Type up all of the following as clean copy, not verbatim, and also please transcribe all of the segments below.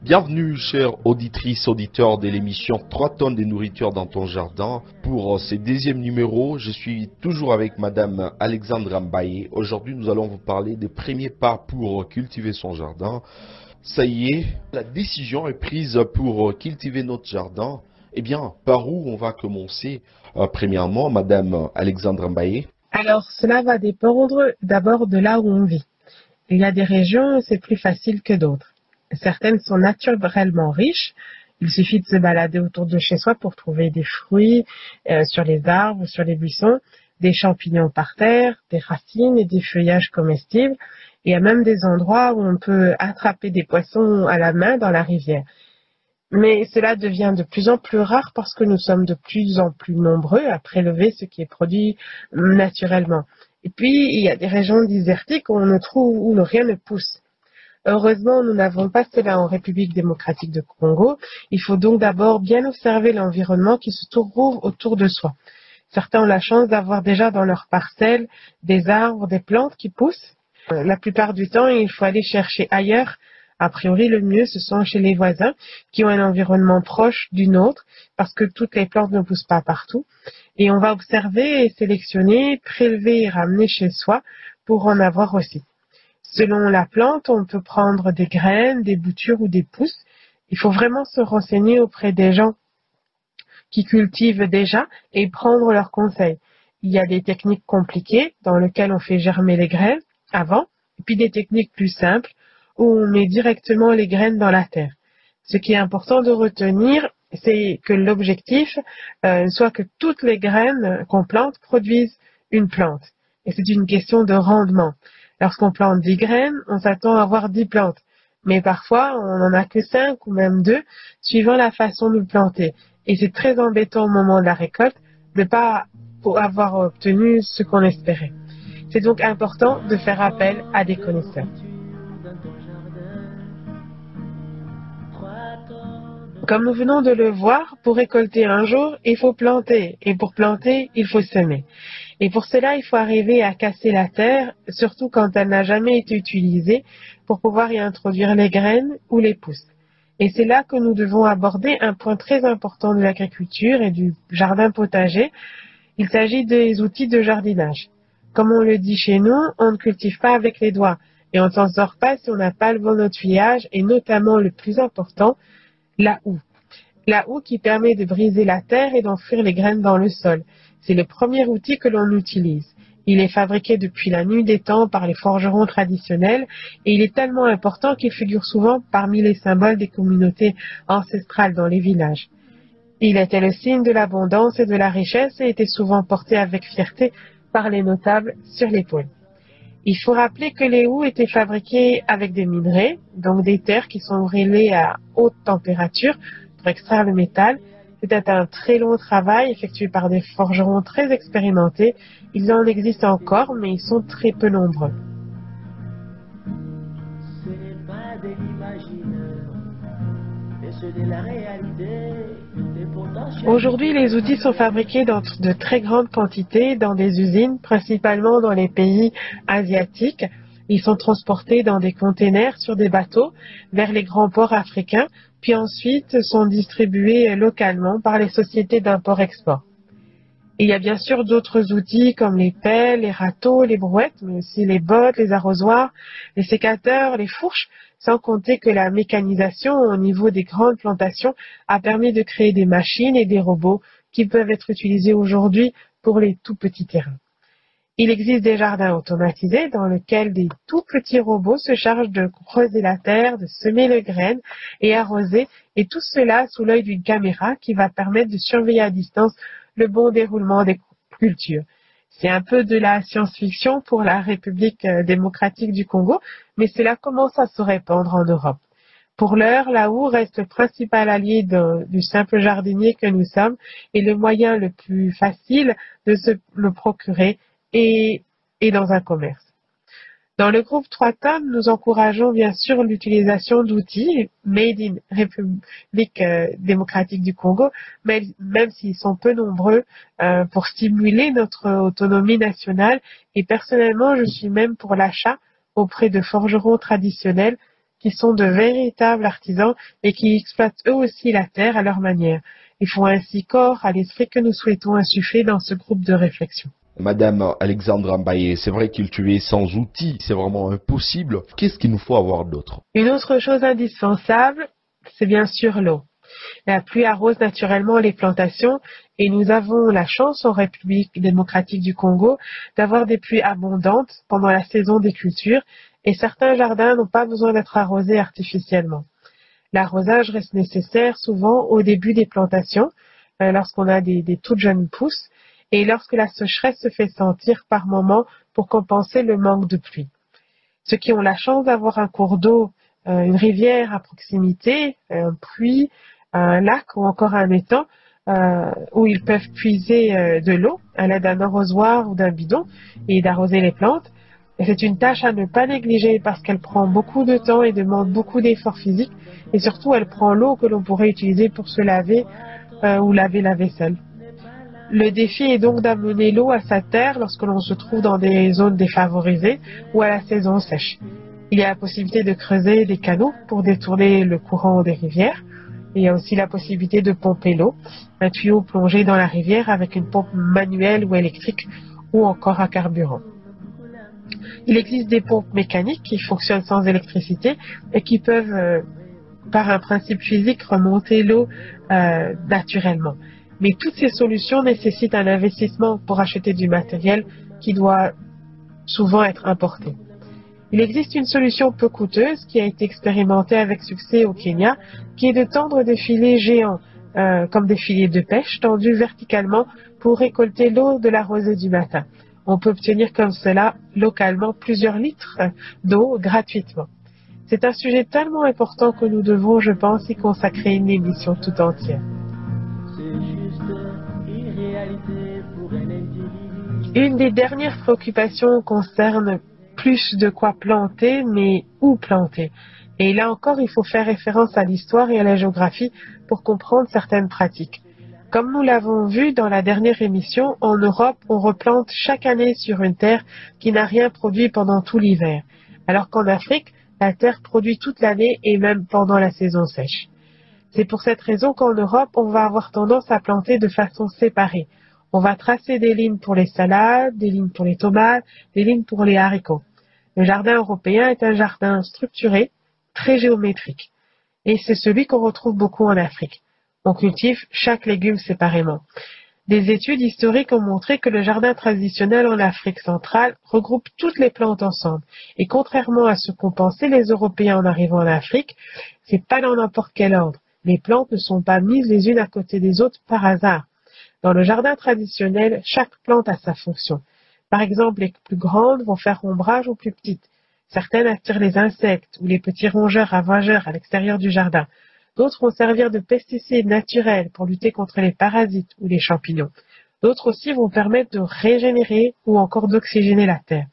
Bienvenue, chères auditrices, auditeurs de l'émission 3 tonnes de nourriture dans ton jardin. Pour ce 10e numéro, je suis toujours avec Madame Alexandra Mbaye. Aujourd'hui, nous allons vous parler des premiers pas pour cultiver son jardin. Ça y est, la décision est prise pour cultiver notre jardin. Eh bien, par où on va commencer? Premièrement, Madame Alexandra Mbaye. Alors, cela va dépendre d'abord de là où on vit. Il y a des régions où c'est plus facile que d'autres. Certaines sont naturellement riches. Il suffit de se balader autour de chez soi pour trouver des fruits sur les arbres ou sur les buissons, des champignons par terre, des racines et des feuillages comestibles. Il y a même des endroits où on peut attraper des poissons à la main dans la rivière. Mais cela devient de plus en plus rare parce que nous sommes de plus en plus nombreux à prélever ce qui est produit naturellement. Et puis, il y a des régions désertiques où rien ne pousse. Heureusement, nous n'avons pas cela en République démocratique du Congo. Il faut donc d'abord bien observer l'environnement qui se trouve autour de soi. Certains ont la chance d'avoir déjà dans leur parcelle des arbres, des plantes qui poussent. La plupart du temps, il faut aller chercher ailleurs. A priori, le mieux, ce sont chez les voisins qui ont un environnement proche du nôtre parce que toutes les plantes ne poussent pas partout. Et on va observer et sélectionner, prélever et ramener chez soi pour en avoir aussi. Selon la plante, on peut prendre des graines, des boutures ou des pousses. Il faut vraiment se renseigner auprès des gens qui cultivent déjà et prendre leurs conseils. Il y a des techniques compliquées dans lesquelles on fait germer les graines avant, et puis des techniques plus simples où on met directement les graines dans la terre. Ce qui est important de retenir, c'est que l'objectif soit que toutes les graines qu'on plante produisent une plante. Et c'est une question de rendement. Lorsqu'on plante 10 graines, on s'attend à avoir 10 plantes. Mais parfois, on n'en a que 5 ou même 2, suivant la façon de le planter. Et c'est très embêtant au moment de la récolte de ne pas avoir obtenu ce qu'on espérait. C'est donc important de faire appel à des connaisseurs. Comme nous venons de le voir, pour récolter un jour, il faut planter. Et pour planter, il faut semer. Et pour cela, il faut arriver à casser la terre, surtout quand elle n'a jamais été utilisée, pour pouvoir y introduire les graines ou les pousses. Et c'est là que nous devons aborder un point très important de l'agriculture et du jardin potager. Il s'agit des outils de jardinage. Comme on le dit chez nous, on ne cultive pas avec les doigts. Et on ne s'en sort pas si on n'a pas le bon outillage, et notamment le plus important, la houe. La houe qui permet de briser la terre et d'enfouir les graines dans le sol. C'est le premier outil que l'on utilise. Il est fabriqué depuis la nuit des temps par les forgerons traditionnels et il est tellement important qu'il figure souvent parmi les symboles des communautés ancestrales dans les villages. Il était le signe de l'abondance et de la richesse et était souvent porté avec fierté par les notables sur l'épaule. Il faut rappeler que les houes étaient fabriquées avec des minerais, donc des terres qui sont brûlées à haute température pour extraire le métal. C'était un très long travail effectué par des forgerons très expérimentés. Ils en existent encore, mais ils sont très peu nombreux. Aujourd'hui, les outils sont fabriqués dans de très grandes quantités dans des usines, principalement dans les pays asiatiques. Ils sont transportés dans des containers sur des bateaux vers les grands ports africains, puis ensuite sont distribués localement par les sociétés d'import-export. Il y a bien sûr d'autres outils comme les pelles, les râteaux, les brouettes, mais aussi les bottes, les arrosoirs, les sécateurs, les fourches, sans compter que la mécanisation au niveau des grandes plantations a permis de créer des machines et des robots qui peuvent être utilisés aujourd'hui pour les tout petits terrains. Il existe des jardins automatisés dans lesquels des tout petits robots se chargent de creuser la terre, de semer les graines et arroser, et tout cela sous l'œil d'une caméra qui va permettre de surveiller à distance le bon déroulement des cultures. C'est un peu de la science-fiction pour la République démocratique du Congo, mais cela commence à se répandre en Europe. Pour l'heure, la houe reste le principal allié du simple jardinier que nous sommes et le moyen le plus facile de se le procurer et dans un commerce. Dans le groupe 3 tonnes, nous encourageons bien sûr l'utilisation d'outils made in République démocratique du Congo, même s'ils sont peu nombreux pour stimuler notre autonomie nationale. Et personnellement, je suis même pour l'achat auprès de forgerons traditionnels qui sont de véritables artisans et qui exploitent eux aussi la terre à leur manière. Ils font ainsi corps à l'esprit que nous souhaitons insuffler dans ce groupe de réflexion. Madame Alexandra Mbaye, c'est vrai qu'il cultiver sans outils, c'est vraiment impossible. Qu'est-ce qu'il nous faut avoir d'autre? Une autre chose indispensable, c'est bien sûr l'eau. La pluie arrose naturellement les plantations et nous avons la chance en République démocratique du Congo d'avoir des pluies abondantes pendant la saison des cultures et certains jardins n'ont pas besoin d'être arrosés artificiellement. L'arrosage reste nécessaire souvent au début des plantations, lorsqu'on a des toutes jeunes pousses et lorsque la sécheresse se fait sentir par moments pour compenser le manque de pluie. Ceux qui ont la chance d'avoir un cours d'eau, une rivière à proximité, un puits, un lac ou encore un étang où ils peuvent puiser de l'eau à l'aide d'un arrosoir ou d'un bidon et d'arroser les plantes. Et c'est une tâche à ne pas négliger parce qu'elle prend beaucoup de temps et demande beaucoup d'efforts physiques et surtout elle prend l'eau que l'on pourrait utiliser pour se laver ou laver la vaisselle. Le défi est donc d'amener l'eau à sa terre lorsque l'on se trouve dans des zones défavorisées ou à la saison sèche. Il y a la possibilité de creuser des canaux pour détourner le courant des rivières. Il y a aussi la possibilité de pomper l'eau, un tuyau plongé dans la rivière avec une pompe manuelle ou électrique ou encore à carburant. Il existe des pompes mécaniques qui fonctionnent sans électricité et qui peuvent, par un principe physique, remonter l'eau naturellement. Mais toutes ces solutions nécessitent un investissement pour acheter du matériel qui doit souvent être importé. Il existe une solution peu coûteuse qui a été expérimentée avec succès au Kenya, qui est de tendre des filets géants, comme des filets de pêche, tendus verticalement pour récolter l'eau de la rosée du matin. On peut obtenir comme cela, localement, plusieurs litres d'eau gratuitement. C'est un sujet tellement important que nous devons, je pense, y consacrer une émission tout entière. Une des dernières préoccupations concerne plus de quoi planter, mais où planter. Et là encore, il faut faire référence à l'histoire et à la géographie pour comprendre certaines pratiques. Comme nous l'avons vu dans la dernière émission, en Europe, on replante chaque année sur une terre qui n'a rien produit pendant tout l'hiver, alors qu'en Afrique, la terre produit toute l'année et même pendant la saison sèche. C'est pour cette raison qu'en Europe, on va avoir tendance à planter de façon séparée. On va tracer des lignes pour les salades, des lignes pour les tomates, des lignes pour les haricots. Le jardin européen est un jardin structuré, très géométrique. Et c'est celui qu'on retrouve beaucoup en Afrique. On cultive chaque légume séparément. Des études historiques ont montré que le jardin traditionnel en Afrique centrale regroupe toutes les plantes ensemble. Et contrairement à ce qu'ont pensé les Européens en arrivant en Afrique, c'est pas dans n'importe quel ordre. Les plantes ne sont pas mises les unes à côté des autres par hasard. Dans le jardin traditionnel, chaque plante a sa fonction. Par exemple, les plus grandes vont faire ombrage aux plus petites. Certaines attirent les insectes ou les petits rongeurs ravageurs à l'extérieur du jardin. D'autres vont servir de pesticides naturels pour lutter contre les parasites ou les champignons. D'autres aussi vont permettre de régénérer ou encore d'oxygéner la terre.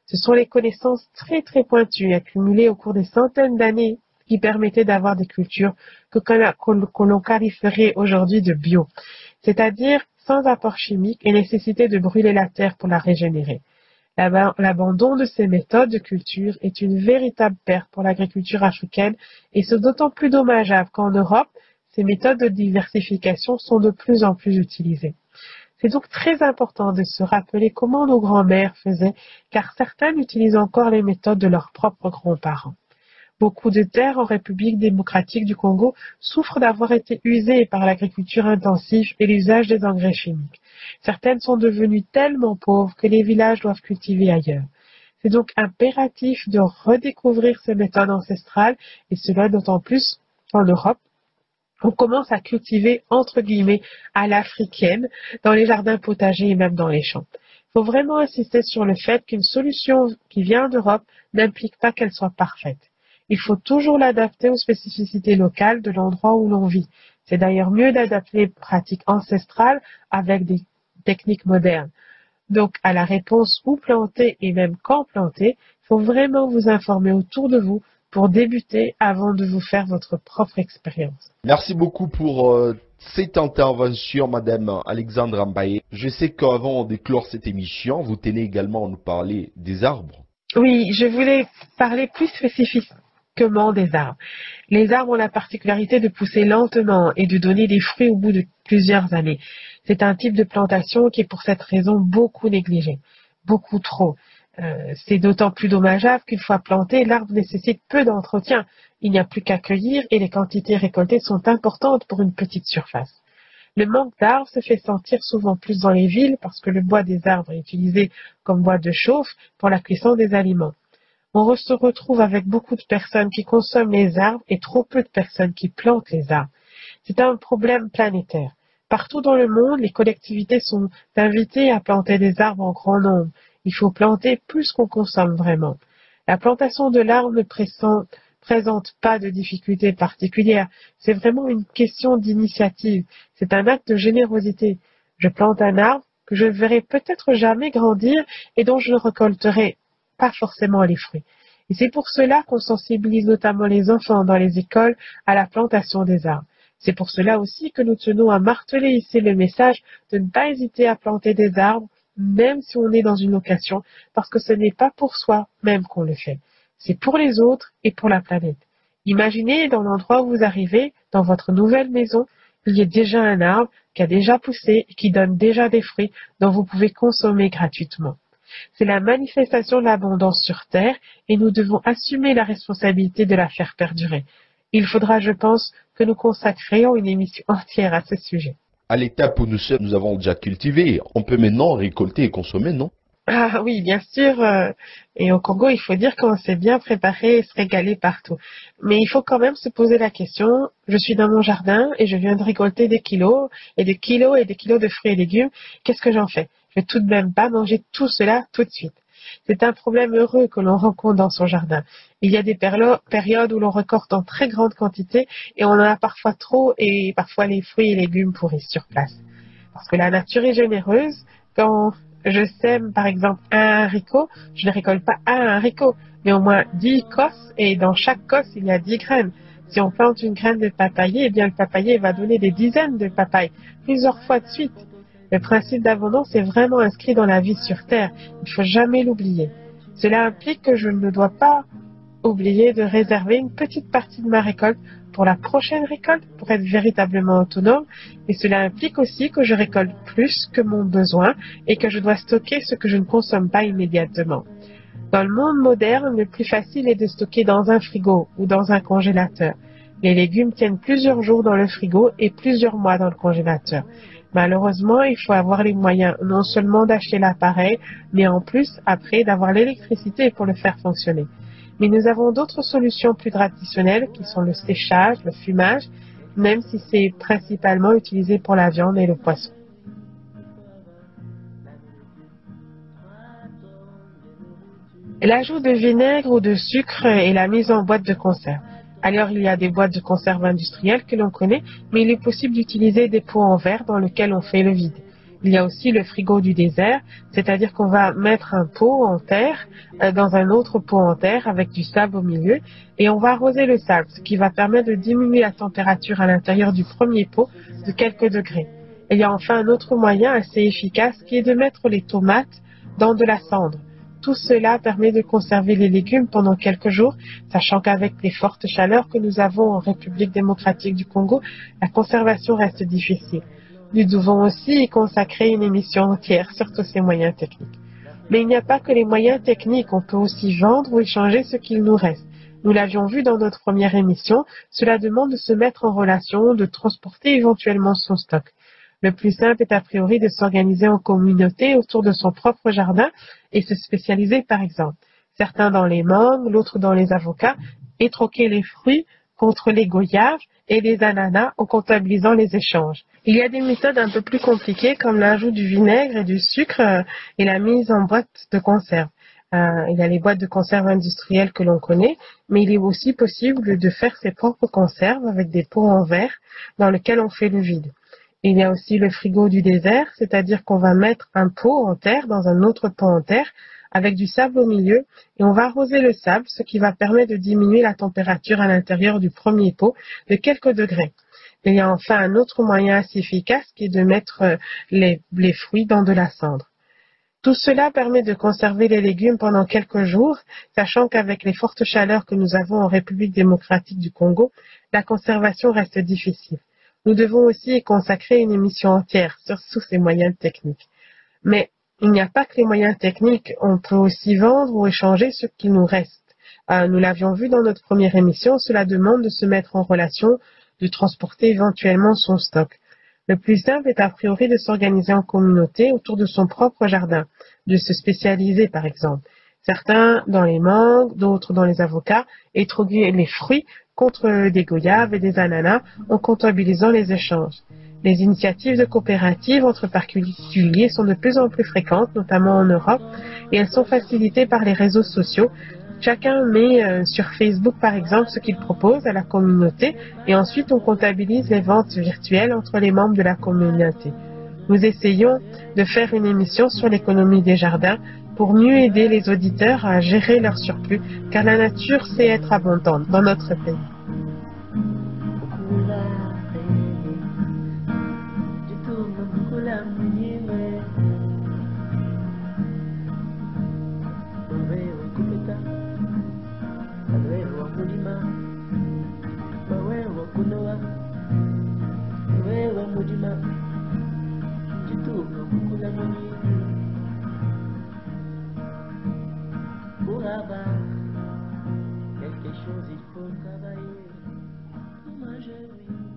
Ce sont les connaissances très très pointues accumulées au cours des centaines d'années qui permettaient d'avoir des cultures que l'on qualifierait aujourd'hui de bio, c'est-à-dire sans apport chimique et nécessité de brûler la terre pour la régénérer. L'abandon de ces méthodes de culture est une véritable perte pour l'agriculture africaine et c'est d'autant plus dommageable qu'en Europe, ces méthodes de diversification sont de plus en plus utilisées. C'est donc très important de se rappeler comment nos grands-mères faisaient, car certaines utilisent encore les méthodes de leurs propres grands-parents. Beaucoup de terres en République démocratique du Congo souffrent d'avoir été usées par l'agriculture intensive et l'usage des engrais chimiques. Certaines sont devenues tellement pauvres que les villages doivent cultiver ailleurs. C'est donc impératif de redécouvrir ces méthodes ancestrales et cela d'autant plus en Europe. On commence à cultiver entre guillemets à l'africaine dans les jardins potagers et même dans les champs. Il faut vraiment insister sur le fait qu'une solution qui vient d'Europe n'implique pas qu'elle soit parfaite. Il faut toujours l'adapter aux spécificités locales de l'endroit où l'on vit. C'est d'ailleurs mieux d'adapter les pratiques ancestrales avec des techniques modernes. Donc, à la réponse où planter et même quand planter, il faut vraiment vous informer autour de vous pour débuter avant de vous faire votre propre expérience. Merci beaucoup pour cette intervention, Madame Alexandra Mbaye. Je sais qu'avant d'éclore cette émission, vous tenez également à nous parler des arbres. Oui, je voulais parler plus des arbres. Les arbres ont la particularité de pousser lentement et de donner des fruits au bout de plusieurs années. C'est un type de plantation qui est pour cette raison beaucoup négligé, beaucoup trop. C'est d'autant plus dommageable qu'une fois planté, l'arbre nécessite peu d'entretien. Il n'y a plus qu'à cueillir et les quantités récoltées sont importantes pour une petite surface. Le manque d'arbres se fait sentir souvent plus dans les villes parce que le bois des arbres est utilisé comme bois de chauffe pour la cuisson des aliments. On se retrouve avec beaucoup de personnes qui consomment les arbres et trop peu de personnes qui plantent les arbres. C'est un problème planétaire. Partout dans le monde, les collectivités sont invitées à planter des arbres en grand nombre. Il faut planter plus qu'on consomme vraiment. La plantation de l'arbre ne présente pas de difficultés particulières. C'est vraiment une question d'initiative. C'est un acte de générosité. Je plante un arbre que je ne verrai peut-être jamais grandir et dont je ne récolterai pas forcément les fruits. Et c'est pour cela qu'on sensibilise notamment les enfants dans les écoles à la plantation des arbres. C'est pour cela aussi que nous tenons à marteler ici le message de ne pas hésiter à planter des arbres, même si on est dans une location, parce que ce n'est pas pour soi même qu'on le fait. C'est pour les autres et pour la planète. Imaginez dans l'endroit où vous arrivez, dans votre nouvelle maison, il y a déjà un arbre qui a déjà poussé et qui donne déjà des fruits dont vous pouvez consommer gratuitement. C'est la manifestation de l'abondance sur Terre et nous devons assumer la responsabilité de la faire perdurer. Il faudra, je pense, que nous consacrions une émission entière à ce sujet. À l'étape où nous avons déjà cultivé, on peut maintenant récolter et consommer, non? Ah oui, bien sûr. Et au Congo, il faut dire qu'on s'est bien préparé et se régaler partout. Mais il faut quand même se poser la question, je suis dans mon jardin et je viens de récolter des kilos et des kilos et des kilos de fruits et légumes. Qu'est-ce que j'en fais? Je vais tout de même pas manger tout cela tout de suite. C'est un problème heureux que l'on rencontre dans son jardin. Il y a des périodes où l'on récolte en très grande quantité et on en a parfois trop et parfois les fruits et légumes pourrissent sur place. Parce que la nature est généreuse. Quand je sème par exemple un haricot, je ne récolte pas un haricot, mais au moins 10 cosses et dans chaque cosse il y a 10 graines. Si on plante une graine de papayer, eh bien le papayer va donner des dizaines de papayes, plusieurs fois de suite. Le principe d'abondance est vraiment inscrit dans la vie sur Terre. Il ne faut jamais l'oublier. Cela implique que je ne dois pas oublier de réserver une petite partie de ma récolte pour la prochaine récolte, pour être véritablement autonome. Et cela implique aussi que je récolte plus que mon besoin et que je dois stocker ce que je ne consomme pas immédiatement. Dans le monde moderne, le plus facile est de stocker dans un frigo ou dans un congélateur. Les légumes tiennent plusieurs jours dans le frigo et plusieurs mois dans le congélateur. Malheureusement, il faut avoir les moyens non seulement d'acheter l'appareil, mais en plus, après, d'avoir l'électricité pour le faire fonctionner. Mais nous avons d'autres solutions plus traditionnelles qui sont le séchage, le fumage, même si c'est principalement utilisé pour la viande et le poisson. L'ajout de vinaigre ou de sucre et la mise en boîte de conserve. Alors, il y a des boîtes de conserve industrielles que l'on connaît, mais il est possible d'utiliser des pots en verre dans lesquels on fait le vide. Il y a aussi le frigo du désert, c'est-à-dire qu'on va mettre un pot en terre dans un autre pot en terre avec du sable au milieu et on va arroser le sable, ce qui va permettre de diminuer la température à l'intérieur du premier pot de quelques degrés. Il y a enfin un autre moyen assez efficace qui est de mettre les tomates dans de la cendre. Tout cela permet de conserver les légumes pendant quelques jours, sachant qu'avec les fortes chaleurs que nous avons en République démocratique du Congo, la conservation reste difficile. Nous devons aussi y consacrer une émission entière sur tous ces moyens techniques. Mais il n'y a pas que les moyens techniques, on peut aussi vendre ou échanger ce qu'il nous reste. Nous l'avions vu dans notre première émission, cela demande de se mettre en relation, de transporter éventuellement son stock. Le plus simple est a priori de s'organiser en communauté autour de son propre jardin et se spécialiser par exemple. Certains dans les mangues, l'autre dans les avocats, et troquer les fruits contre les goyaves et les ananas en comptabilisant les échanges. Il y a des méthodes un peu plus compliquées comme l'ajout du vinaigre et du sucre et la mise en boîte de conserve. Il y a les boîtes de conserve industrielles que l'on connaît, mais il est aussi possible de faire ses propres conserves avec des pots en verre dans lesquels on fait le vide. Il y a aussi le frigo du désert, c'est-à-dire qu'on va mettre un pot en terre dans un autre pot en terre avec du sable au milieu et on va arroser le sable, ce qui va permettre de diminuer la température à l'intérieur du premier pot de quelques degrés. Il y a enfin un autre moyen assez efficace qui est de mettre les fruits dans de la cendre. Tout cela permet de conserver les légumes pendant quelques jours, sachant qu'avec les fortes chaleurs que nous avons en République démocratique du Congo, la conservation reste difficile. Nous devons aussi y consacrer une émission entière sur tous ces moyens techniques. Mais il n'y a pas que les moyens techniques, on peut aussi vendre ou échanger ce qu'il nous reste. Nous l'avions vu dans notre première émission, cela demande de se mettre en relation, de transporter éventuellement son stock. Le plus simple est a priori de s'organiser en communauté autour de son propre jardin, de se spécialiser par exemple. Certains dans les mangues, d'autres dans les avocats, et trouver les fruits contre des goyaves et des ananas en comptabilisant les échanges. Les initiatives de coopératives entre particuliers sont de plus en plus fréquentes, notamment en Europe, et elles sont facilitées par les réseaux sociaux. Chacun met sur Facebook, par exemple, ce qu'il propose à la communauté et ensuite on comptabilise les ventes virtuelles entre les membres de la communauté. Nous essayons de faire une émission sur l'économie des jardins pour mieux aider les auditeurs à gérer leur surplus, car la nature sait être abondante dans notre pays. Pour avoir quelque chose, il faut travailler. Pour manger, oui.